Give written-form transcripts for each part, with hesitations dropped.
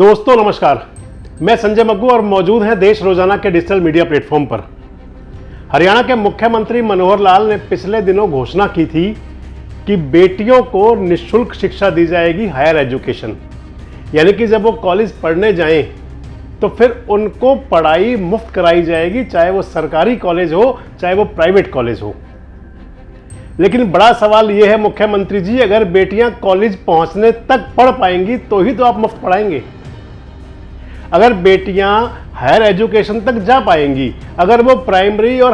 दोस्तों नमस्कार, मैं संजय मग्गू और मौजूद हैं देश रोजाना के डिजिटल मीडिया प्लेटफॉर्म पर। हरियाणा के मुख्यमंत्री मनोहर लाल ने पिछले दिनों घोषणा की थी कि बेटियों को निःशुल्क शिक्षा दी जाएगी, हायर एजुकेशन, यानी कि जब वो कॉलेज पढ़ने जाएं तो फिर उनको पढ़ाई मुफ्त कराई जाएगी, चाहे वो सरकारी कॉलेज हो चाहे वो प्राइवेट कॉलेज हो। लेकिन बड़ा सवाल यह है मुख्यमंत्री जी, अगर बेटियां कॉलेज पहुंचने तक पढ़ पाएंगी तो ही तो आप मुफ्त पढ़ाएंगे। अगर बेटियां हायर एजुकेशन तक जा पाएंगी, अगर वो प्राइमरी और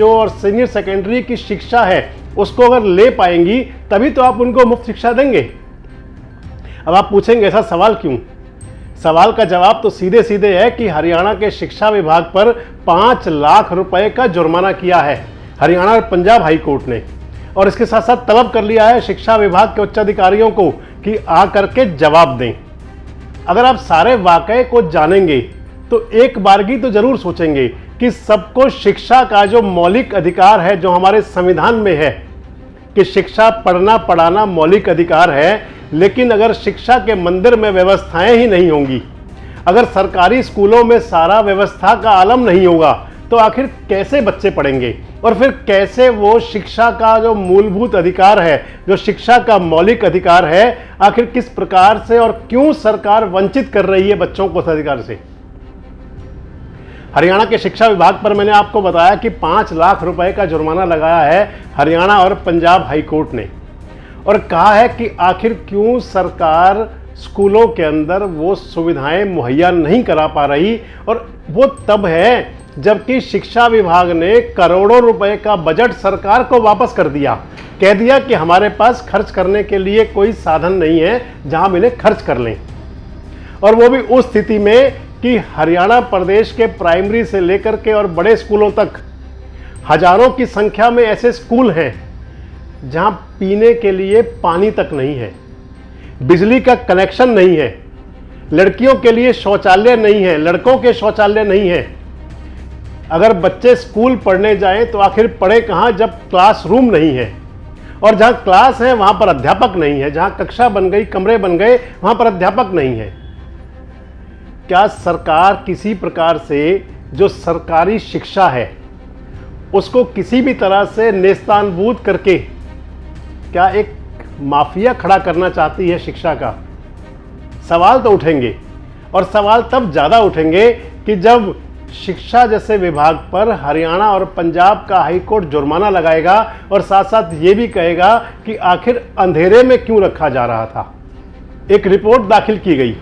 और सीनियर सेकेंडरी की शिक्षा है उसको अगर ले पाएंगी, तभी तो आप उनको मुफ्त शिक्षा देंगे। अब आप पूछेंगे ऐसा सवाल क्यों? सवाल का जवाब तो सीधे सीधे है कि हरियाणा के शिक्षा विभाग पर 5 लाख रुपए का जुर्माना किया है हरियाणा और पंजाब हाई कोर्ट ने, और इसके साथ साथ तलब कर लिया है शिक्षा विभाग के उच्च अधिकारियों को कि आकर के जवाब दें। अगर आप सारे वाकये को जानेंगे तो एक बारगी तो जरूर सोचेंगे कि सबको शिक्षा का जो मौलिक अधिकार है, जो हमारे संविधान में है कि शिक्षा पढ़ना पढ़ाना मौलिक अधिकार है, लेकिन अगर शिक्षा के मंदिर में व्यवस्थाएं ही नहीं होंगी, अगर सरकारी स्कूलों में सारा व्यवस्था का आलम नहीं होगा, तो आखिर कैसे बच्चे पढ़ेंगे? और फिर कैसे वो शिक्षा का जो मूलभूत अधिकार है, जो शिक्षा का मौलिक अधिकार है, आखिर किस प्रकार से और क्यों सरकार वंचित कर रही है बच्चों को उस अधिकार से? हरियाणा के शिक्षा विभाग पर मैंने आपको बताया कि 5 लाख रुपए का जुर्माना लगाया है हरियाणा और पंजाब हाई कोर्ट ने, और कहा है कि आखिर क्यों सरकार स्कूलों के अंदर वो सुविधाएं मुहैया नहीं करा पा रही। और वो तब है जबकि शिक्षा विभाग ने करोड़ों रुपए का बजट सरकार को वापस कर दिया, कह दिया कि हमारे पास खर्च करने के लिए कोई साधन नहीं है, जहां मिले खर्च कर लें। और वो भी उस स्थिति में कि हरियाणा प्रदेश के प्राइमरी से लेकर के और बड़े स्कूलों तक हजारों की संख्या में ऐसे स्कूल हैं जहां पीने के लिए पानी तक नहीं है, बिजली का कनेक्शन नहीं है, लड़कियों के लिए शौचालय नहीं है, लड़कों के शौचालय नहीं है। अगर बच्चे स्कूल पढ़ने जाएं तो आखिर पढ़े कहां जब क्लासरूम नहीं है, और जहां क्लास है वहां पर अध्यापक नहीं है, जहां कक्षा बन गई, कमरे बन गए, वहां पर अध्यापक नहीं है। क्या सरकार किसी प्रकार से जो सरकारी शिक्षा है उसको किसी भी तरह से नेस्तानबूद करके क्या एक माफिया खड़ा करना चाहती है शिक्षा का? सवाल तो उठेंगे, और सवाल तब ज्यादा उठेंगे कि जब शिक्षा जैसे विभाग पर हरियाणा और पंजाब का हाई कोर्ट जुर्माना लगाएगा और साथ साथ ये भी कहेगा कि आखिर अंधेरे में क्यों रखा जा रहा था। एक रिपोर्ट दाखिल की गई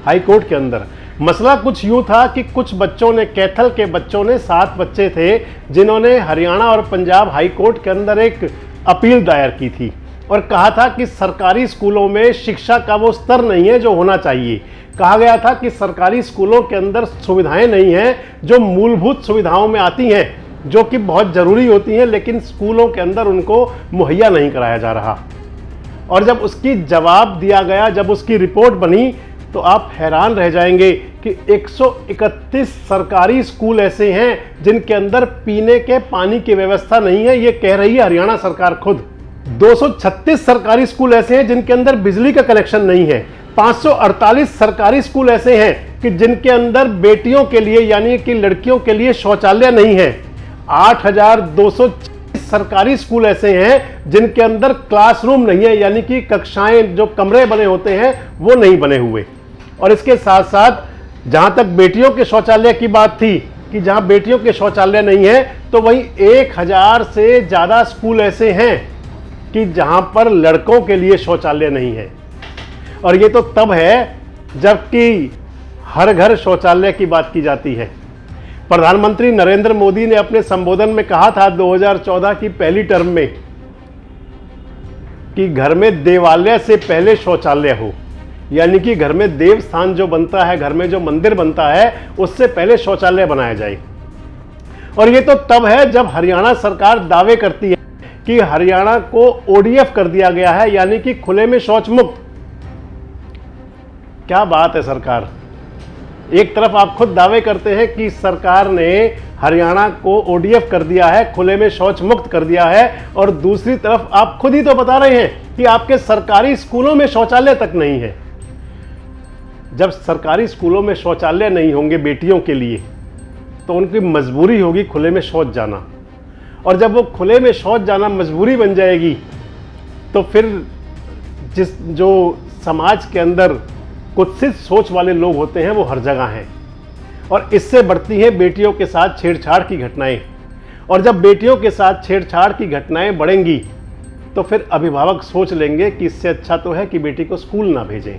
हाई कोर्ट के अंदर। मसला कुछ यूं था कि कुछ बच्चों ने, कैथल के बच्चों ने, 7 बच्चे थे जिन्होंने हरियाणा और पंजाब हाई कोर्ट के अंदर एक अपील दायर की थी और कहा था कि सरकारी स्कूलों में शिक्षा का वो स्तर नहीं है जो होना चाहिए। कहा गया था कि सरकारी स्कूलों के अंदर सुविधाएं नहीं हैं जो मूलभूत सुविधाओं में आती हैं, जो कि बहुत जरूरी होती हैं, लेकिन स्कूलों के अंदर उनको मुहैया नहीं कराया जा रहा। और जब उसकी जवाब दिया गया, जब उसकी रिपोर्ट बनी, तो आप हैरान रह जाएंगे कि 131 सरकारी स्कूल ऐसे हैं जिनके अंदर पीने के पानी की व्यवस्था नहीं है, ये कह रही है हरियाणा सरकार खुद। 236 सरकारी स्कूल ऐसे हैं जिनके अंदर बिजली का कनेक्शन नहीं है। 548 सरकारी स्कूल ऐसे हैं कि जिनके अंदर बेटियों के लिए, यानी कि लड़कियों के लिए शौचालय नहीं है। 8240 सरकारी स्कूल ऐसे हैं जिनके अंदर क्लासरूम नहीं है, यानी कि कक्षाएं, जो कमरे बने होते हैं वो नहीं बने हुए। और इसके साथ साथ जहां तक बेटियों के शौचालय की बात थी कि जहां बेटियों के शौचालय नहीं है, तो वहीं 1000 से ज्यादा स्कूल ऐसे हैं कि जहां पर लड़कों के लिए शौचालय नहीं है। और ये तो तब है जबकि हर घर शौचालय की बात की जाती है। प्रधानमंत्री नरेंद्र मोदी ने अपने संबोधन में कहा था 2014 की पहली टर्म में कि घर में देवालय से पहले शौचालय हो, यानी कि घर में देव स्थान जो बनता है, घर में जो मंदिर बनता है, उससे पहले शौचालय बनाया जाए। और ये तो तब है जब हरियाणा सरकार दावे करती है कि हरियाणा को ODF कर दिया गया है, यानी कि खुले में शौच मुक्त। क्या बात है सरकार! एक तरफ आप खुद दावे करते हैं कि सरकार ने हरियाणा को ODF कर दिया है, खुले में शौच मुक्त कर दिया है, और दूसरी तरफ आप खुद ही तो बता रहे हैं कि आपके सरकारी स्कूलों में शौचालय तक नहीं है। जब सरकारी स्कूलों में शौचालय नहीं होंगे बेटियों के लिए तो उनकी मजबूरी होगी खुले में शौच जाना, और जब वो खुले में शौच जाना मजबूरी बन जाएगी तो फिर जो समाज के अंदर कुत्सित सोच वाले लोग होते हैं वो हर जगह हैं, और इससे बढ़ती हैं बेटियों के साथ छेड़छाड़ की घटनाएं। और जब बेटियों के साथ छेड़छाड़ की घटनाएं बढ़ेंगी तो फिर अभिभावक सोच लेंगे कि इससे अच्छा तो है कि बेटी को स्कूल ना भेजें।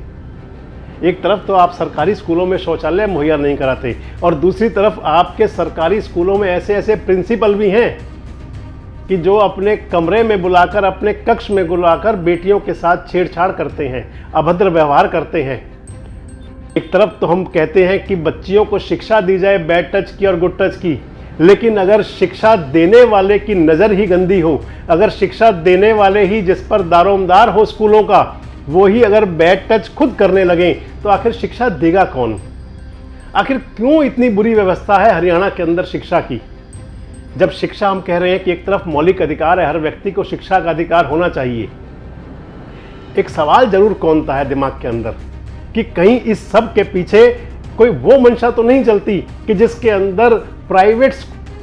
एक तरफ तो आप सरकारी स्कूलों में शौचालय मुहैया नहीं कराते, और दूसरी तरफ आपके सरकारी स्कूलों में ऐसे ऐसे प्रिंसिपल भी हैं कि जो अपने कमरे में बुलाकर, अपने कक्ष में बुलाकर बेटियों के साथ छेड़छाड़ करते हैं, अभद्र व्यवहार करते हैं। एक तरफ तो हम कहते हैं कि बच्चियों को शिक्षा दी जाए बैड टच की और गुड टच की, लेकिन अगर शिक्षा देने वाले की नज़र ही गंदी हो, अगर शिक्षा देने वाले ही जिस पर दारोमदार हो स्कूलों का, वो ही अगर बैड टच खुद करने लगे तो आखिर शिक्षा देगा कौन? आखिर क्यों इतनी बुरी व्यवस्था है हरियाणा के अंदर शिक्षा की? जब शिक्षा हम कह रहे हैं कि एक तरफ मौलिक अधिकार है, हर व्यक्ति को शिक्षा का अधिकार होना चाहिए, एक सवाल जरूर कौनता है दिमाग के अंदर कि कहीं इस सब के पीछे कोई वो मंशा तो नहीं चलती कि जिसके अंदर प्राइवेट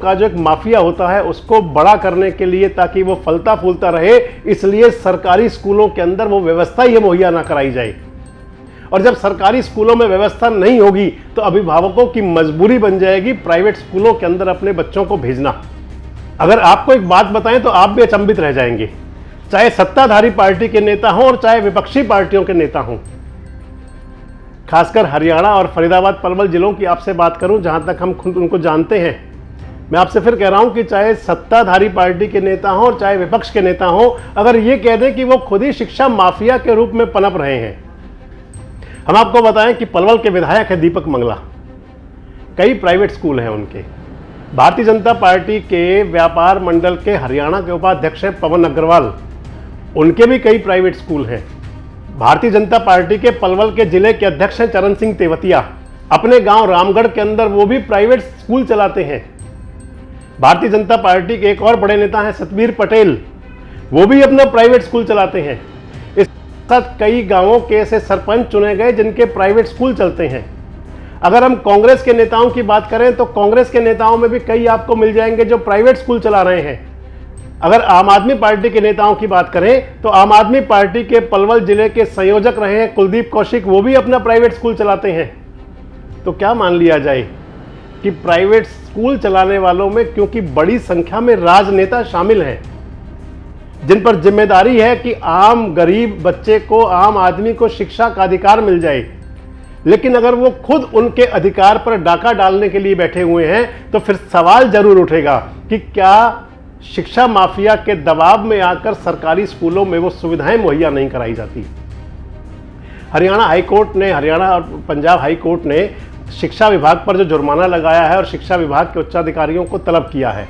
का जो एक माफिया होता है उसको बड़ा करने के लिए, ताकि वो फलता फूलता रहे, इसलिए सरकारी स्कूलों के अंदर वो व्यवस्था ये मुहैया ना कराई जाए। और जब सरकारी स्कूलों में व्यवस्था नहीं होगी तो अभिभावकों की मजबूरी बन जाएगी प्राइवेट स्कूलों के अंदर अपने बच्चों को भेजना। अगर आपको एक बात बताएं तो आप भी अचंभित रह जाएंगे, चाहे सत्ताधारी पार्टी के नेता हों और चाहे विपक्षी पार्टियों के नेता हों। खासकर हरियाणा और फरीदाबाद पलवल जिलों की आपसे बात करूं, जहां तक हम खुद उनको जानते हैं, मैं आपसे फिर कह रहा हूं कि चाहे सत्ताधारी पार्टी के नेता हों और चाहे विपक्ष के नेता हों, अगर ये कह दें कि वो खुद ही शिक्षा माफिया के रूप में पनप रहे हैं। हम आपको बताएं कि पलवल के विधायक है दीपक मंगला, कई प्राइवेट स्कूल हैं उनके। भारतीय जनता पार्टी के व्यापार मंडल के हरियाणा के उपाध्यक्ष हैं पवन अग्रवाल, उनके भी कई प्राइवेट स्कूल हैं। भारतीय जनता पार्टी के पलवल के जिले के अध्यक्ष हैं चरण सिंह तेवतिया, अपने गांव रामगढ़ के अंदर वो भी प्राइवेट स्कूल चलाते हैं। भारतीय जनता पार्टी के एक और बड़े नेता हैं सतबीर पटेल, वो भी अपना प्राइवेट स्कूल चलाते हैं। इस साथ कई गांवों के ऐसे सरपंच चुने गए जिनके प्राइवेट स्कूल चलते हैं। अगर हम कांग्रेस के नेताओं की बात करें तो कांग्रेस के नेताओं में भी कई आपको मिल जाएंगे जो प्राइवेट स्कूल चला रहे हैं। अगर आम आदमी पार्टी के नेताओं की बात करें तो आम आदमी पार्टी के पलवल जिले के संयोजक रहे हैं कुलदीप कौशिक, वो भी अपना प्राइवेट स्कूल चलाते हैं। तो क्या मान लिया जाए कि प्राइवेट स्कूल चलाने वालों में क्योंकि बड़ी संख्या में राजनेता शामिल हैं जिन पर जिम्मेदारी है कि आम गरीब बच्चे को, आम आदमी को शिक्षा का अधिकार मिल जाए, लेकिन अगर वो खुद उनके अधिकार पर डाका डालने के लिए बैठे हुए हैं तो फिर सवाल जरूर उठेगा कि क्या शिक्षा माफिया के दबाव में आकर सरकारी स्कूलों में वो सुविधाएं मुहैया नहीं कराई जाती। हरियाणा हाईकोर्ट ने, हरियाणा और पंजाब हाईकोर्ट ने शिक्षा विभाग पर जो जुर्माना लगाया है और शिक्षा विभाग के उच्चाधिकारियों को तलब किया है,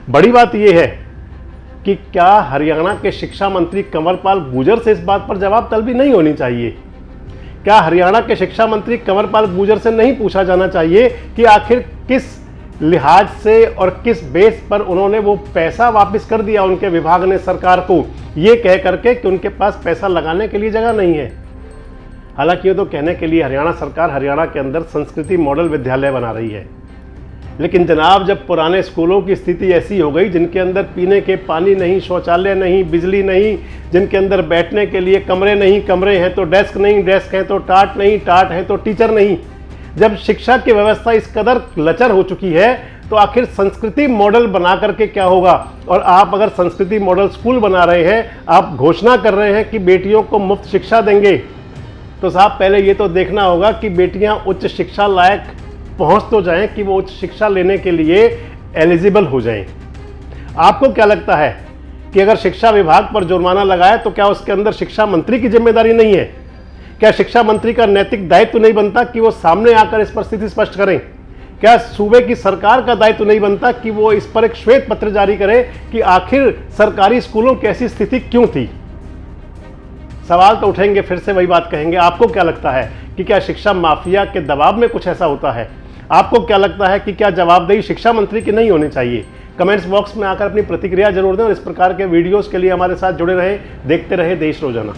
बड़ी बात यह है कि क्या हरियाणा के शिक्षा मंत्री कंवरपाल गुर्जर से इस बात पर जवाब तलबी नहीं होनी चाहिए? क्या हरियाणा के शिक्षा मंत्री कंवरपाल गुर्जर से नहीं पूछा जाना चाहिए कि आखिर किस लिहाज से और किस बेस पर उन्होंने वो पैसा वापस कर दिया उनके विभाग ने सरकार को, ये कह करके कि उनके पास पैसा लगाने के लिए जगह नहीं है। हालांकि ये तो कहने के लिए हरियाणा सरकार हरियाणा के अंदर संस्कृति मॉडल विद्यालय बना रही है, लेकिन जनाब जब पुराने स्कूलों की स्थिति ऐसी हो गई जिनके अंदर पीने के पानी नहीं, शौचालय नहीं, बिजली नहीं, जिनके अंदर बैठने के लिए कमरे नहीं, कमरे हैं तो डेस्क नहीं, डेस्क है तो टाट नहीं, टाट है तो टीचर नहीं, जब शिक्षा की व्यवस्था इस कदर लचर हो चुकी है तो आखिर संस्कृति मॉडल बना करके क्या होगा? और आप अगर संस्कृति मॉडल स्कूल बना रहे हैं, आप घोषणा कर रहे हैं कि बेटियों को मुफ्त शिक्षा देंगे, तो साहब पहले ये तो देखना होगा कि बेटियां उच्च शिक्षा लायक पहुंच तो जाएं कि वो उच्च शिक्षा लेने के लिए एलिजिबल हो जाएं। आपको क्या लगता है कि अगर शिक्षा विभाग पर जुर्माना लगाए तो क्या उसके अंदर शिक्षा मंत्री की जिम्मेदारी नहीं है? क्या शिक्षा मंत्री का नैतिक दायित्व नहीं बनता कि वो सामने आकर इस पर स्थिति स्पष्ट करें? क्या सूबे की सरकार का दायित्व नहीं बनता कि वो इस पर एक श्वेत पत्र जारी करे कि आखिर सरकारी स्कूलों की ऐसी स्थिति क्यों थी? सवाल तो उठेंगे, फिर से वही बात कहेंगे। आपको क्या लगता है कि क्या शिक्षा माफिया के दबाव में कुछ ऐसा होता है? आपको क्या लगता है कि क्या जवाबदेही शिक्षा मंत्री की नहीं होनी चाहिए? कमेंट्स बॉक्स में आकर अपनी प्रतिक्रिया जरूर दें और इस प्रकार के वीडियोस के लिए हमारे साथ जुड़े रहें, देखते रहे देश रोजाना।